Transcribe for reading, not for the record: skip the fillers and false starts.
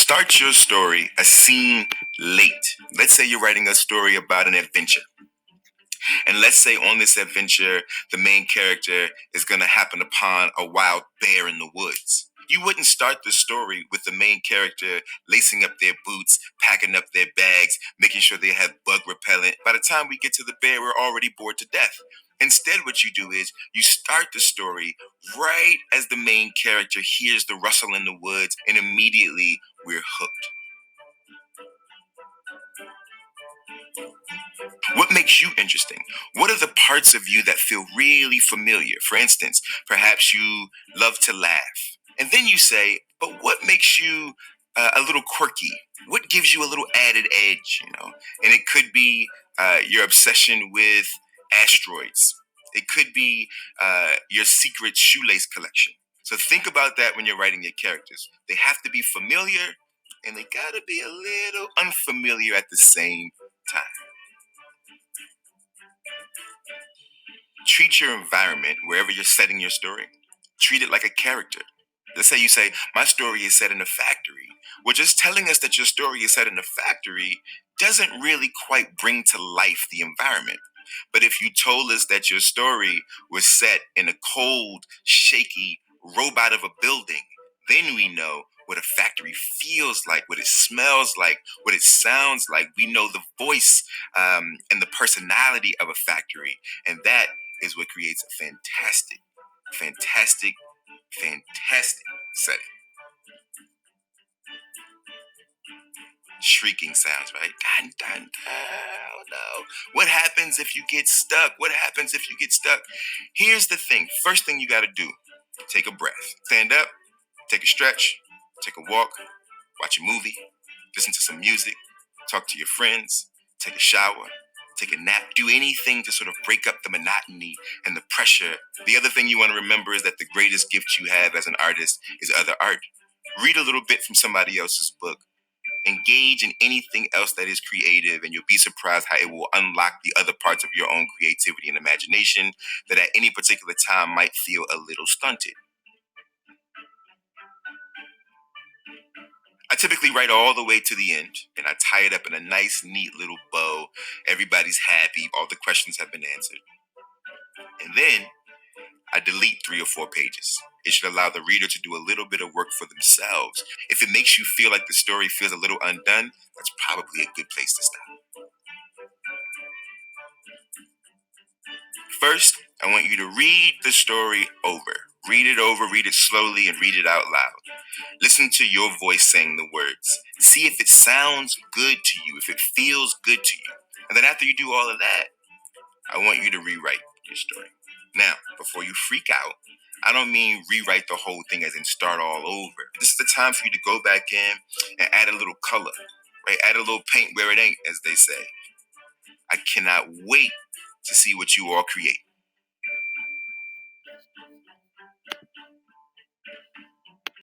Start your story a scene late. Let's say you're writing a story about an adventure. And let's say on this adventure, the main character is going to happen upon a wild bear in the woods. You wouldn't start the story with the main character lacing up their boots, packing up their bags, making sure they have bug repellent. By the time we get to the bear, we're already bored to death. Instead, what you do is you start the story right as the main character hears the rustle in the woods, and immediately we're hooked. What makes you interesting? What are the parts of you that feel really familiar? For instance, perhaps you love to laugh. And then you say, but what makes you a little quirky? What gives you a little added edge? And it could be your obsession with asteroids, it could be your secret shoelace collection. So think about that when you're writing your characters. They have to be familiar and they gotta be a little unfamiliar at the same time. Treat your environment, wherever you're setting your story, treat it like a character. Let's say you say, my story is set in a factory. Well, just telling us that your story is set in a factory doesn't really quite bring to life the environment. But if you told us that your story was set in a cold, shaky robot of a building, then we know what a factory feels like, what it smells like, what it sounds like. We know the voice and the personality of a factory. And that is what creates a fantastic, fantastic setting. Shrieking sounds, right? Dun, dun, dun. Oh no. What happens if you get stuck? What happens if you get stuck? Here's the thing. First thing you got to do, take a breath. Stand up, take a stretch, take a walk, watch a movie, listen to some music, talk to your friends, take a shower, take a nap, do anything to sort of break up the monotony and the pressure. The other thing you want to remember is that the greatest gift you have as an artist is other art. Read a little bit from somebody else's book. Engage in anything else that is creative, and you'll be surprised how it will unlock the other parts of your own creativity and imagination that at any particular time might feel a little stunted. I typically write all the way to the end and I tie it up in a nice, neat little bow. Everybody's happy, all the questions have been answered. And then I delete 3 or 4 pages. It should allow the reader to do a little bit of work for themselves. If it makes you feel like the story feels a little undone, that's probably a good place to stop. First, I want you to read the story over. Read it over, read it slowly, and read it out loud. Listen to your voice saying the words. See if it sounds good to you, if it feels good to you. And then after you do all of that, I want you to rewrite your story. Now, before you freak out, I don't mean rewrite the whole thing as in start all over. This is the time for you to go back in and add a little color, right? Add a little paint where it ain't, as they say. I cannot wait to see what you all create.